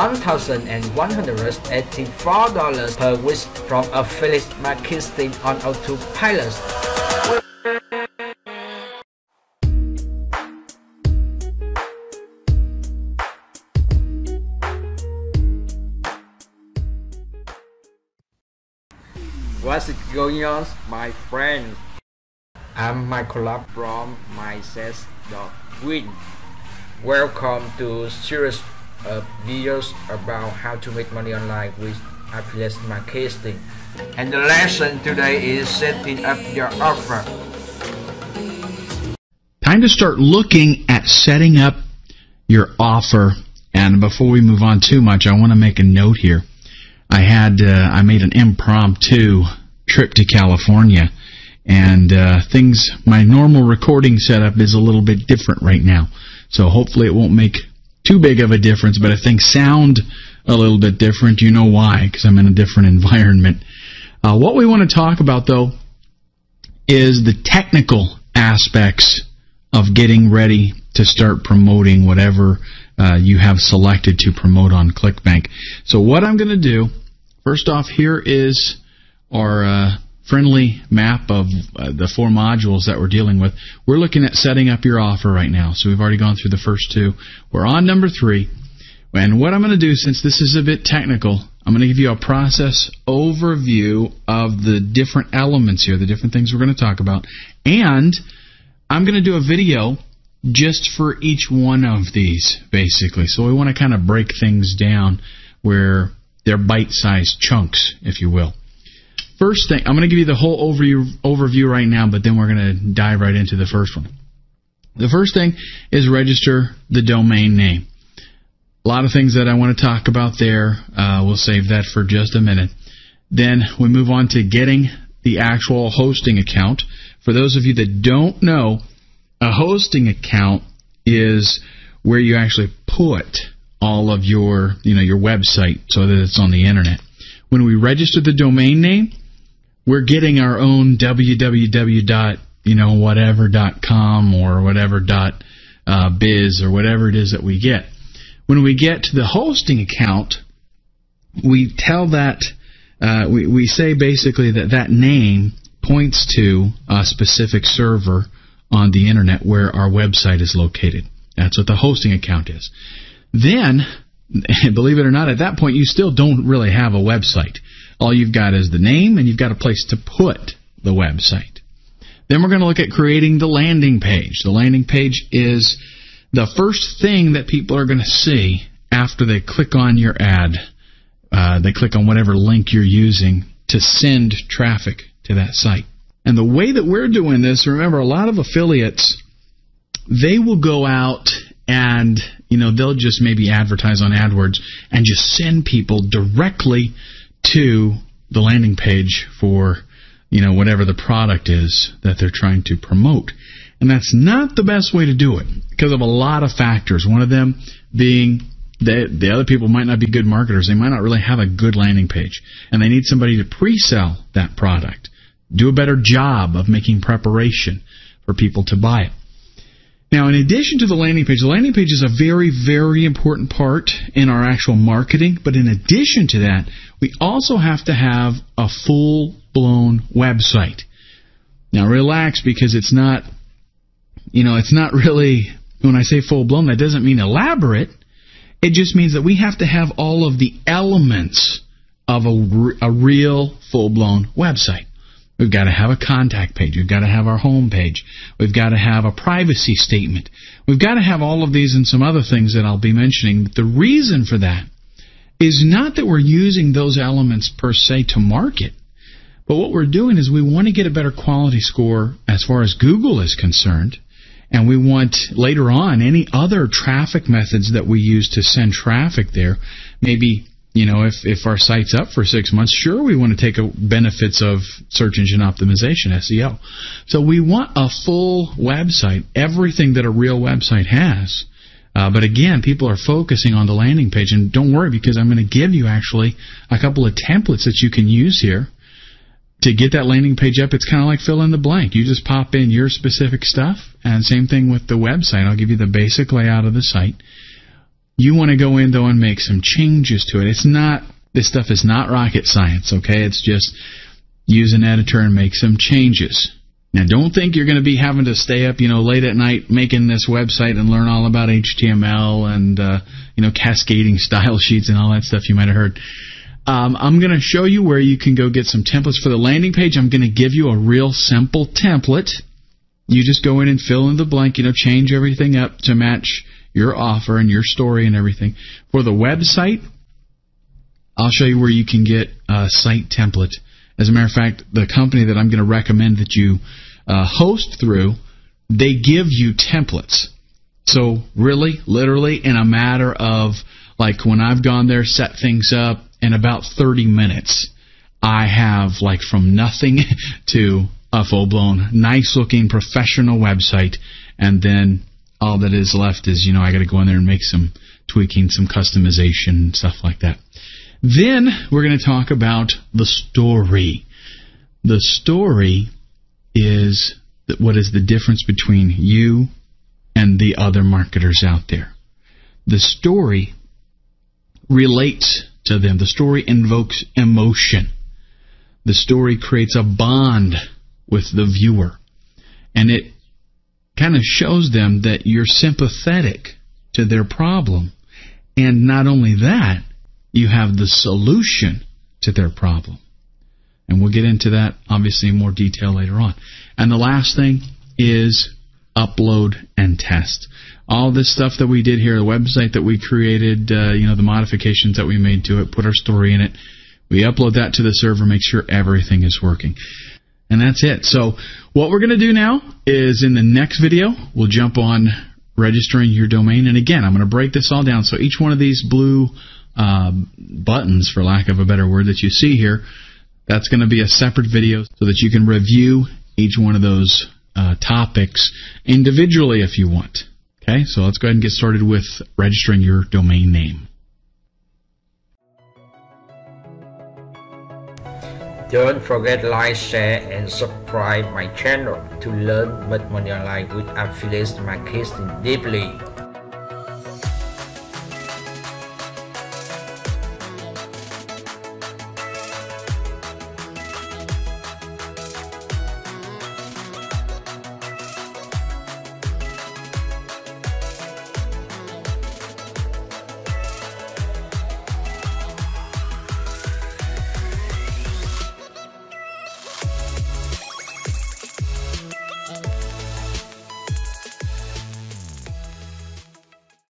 $1,184 per week from affiliate marketing on autopilot. What's going on, my friends? I'm Mechael Lub from myset.win. Welcome to series of videos about how to make money online with affiliate marketing. And the lesson today is setting up your offer. Time to start looking at setting up your offer. And before we move on too much, I want to make a note here. I made an impromptu trip to California, and my normal recording setup is a little bit different right now. So hopefully it won't make too big of a difference, but if things sound a little bit different, you know why, because I'm in a different environment. What we want to talk about, though, is the technical aspects of getting ready to start promoting whatever you have selected to promote on Clicbank. So what I'm going to do, first off, here is our friendly map of the 4 modules that we're dealing with. We're looking at setting up your offer right now. So we've already gone through the first 2. We're on number 3. And what I'm going to do, since this is a bit technical, I'm going to give you a process overview of the different elements here, the different things we're going to talk about. And I'm going to do a video just for each one of these, basically. So we want to kind of break things down where they're bite-sized chunks, if you will. First thing, I'm going to give you the whole overview right now, but then we're going to dive right into the first one. The first thing is register the domain name. A lot of things that I want to talk about there. We'll save that for just a minute. Then we move on to getting the actual hosting account. For those of you that don't know, a hosting account is where you actually put all of your website so that it's on the internet. When we register the domain name, we're getting our own www.whatever.com or whatever.biz or whatever it is that we get. When we get to the hosting account, we tell that we say basically that name points to a specific server on the internet where our website is located. That's what the hosting account is. Then, believe it or not, at that point you still don't really have a website. All you've got is the name, and you've got a place to put the website. Then we're going to look at creating the landing page. The landing page is the first thing that people are going to see after they click on your ad. They click on whatever link you're using to send traffic to that site. And the way that we're doing this, remember, a lot of affiliates, they will go out and they'll just maybe advertise on AdWords and just send people directly to the landing page for whatever the product is that they're trying to promote. And that's not the best way to do it because of a lot of factors. One of them being the other people might not be good marketers. They might not really have a good landing page, and they need somebody to pre-sell that product. Do a better job of making preparation for people to buy it. Now, in addition to the landing page is a very, very important part in our actual marketing. But in addition to that, we also have to have a full-blown website. Now, relax, because it's not really, when I say full-blown, that doesn't mean elaborate. It just means that we have to have all of the elements of a real full-blown website. We've got to have a contact page. We've got to have our home page. We've got to have a privacy statement. We've got to have all of these and some other things that I'll be mentioning. The reason for that is not that we're using those elements per se to market, but what we're doing is we want to get a better quality score as far as Google is concerned, and we want later on any other traffic methods that we use to send traffic there. Maybe if our site's up for 6 months, sure, we want to take benefits of search engine optimization, SEO. So we want a full website, everything that a real website has. But again, people are focusing on the landing page. And don't worry, because I'm going to give you actually a couple of templates that you can use here to get that landing page up. It's kind of like fill in the blank. You just pop in your specific stuff. And same thing with the website. I'll give you the basic layout of the site. You want to go in, though, and make some changes to it. This stuff is not rocket science, okay? It's just use an editor and make some changes. Now, don't think you're going to be having to stay up, late at night making this website and learn all about HTML and, cascading style sheets and all that stuff you might have heard. I'm going to show you where you can go get some templates for the landing page. I'm going to give you a real simple template. You just go in and fill in the blank, change everything up to match your offer and your story and everything. For the website, I'll show you where you can get a site template. As a matter of fact, the company that I'm going to recommend that you host through, they give you templates. So really, literally, in a matter of, like when I've gone there, set things up, in about 30 minutes, I have from nothing to a full-blown, nice-looking, professional website, and then all that is left is, I got to go in there and make some tweaking, some customization, stuff like that. Then we're going to talk about the story. The story is what is the difference between you and the other marketers out there. The story relates to them. The story invokes emotion. The story creates a bond with the viewer. And it kind of shows them that you're sympathetic to their problem. And not only that, you have the solution to their problem. And we'll get into that, obviously, in more detail later on. And the last thing is upload and test. All this stuff that we did here, the website that we created, the modifications that we made to it, put our story in it. We upload that to the server, make sure everything is working. And that's it. So what we're going to do now is in the next video, we'll jump on registering your domain. And again, I'm going to break this all down. So each one of these blue buttons, for lack of a better word, that you see here, that's going to be a separate video so that you can review each one of those topics individually if you want. Okay, so let's go ahead and get started with registering your domain name. Don't forget to like, share, and subscribe my channel to learn much money online with affiliate marketing deeply.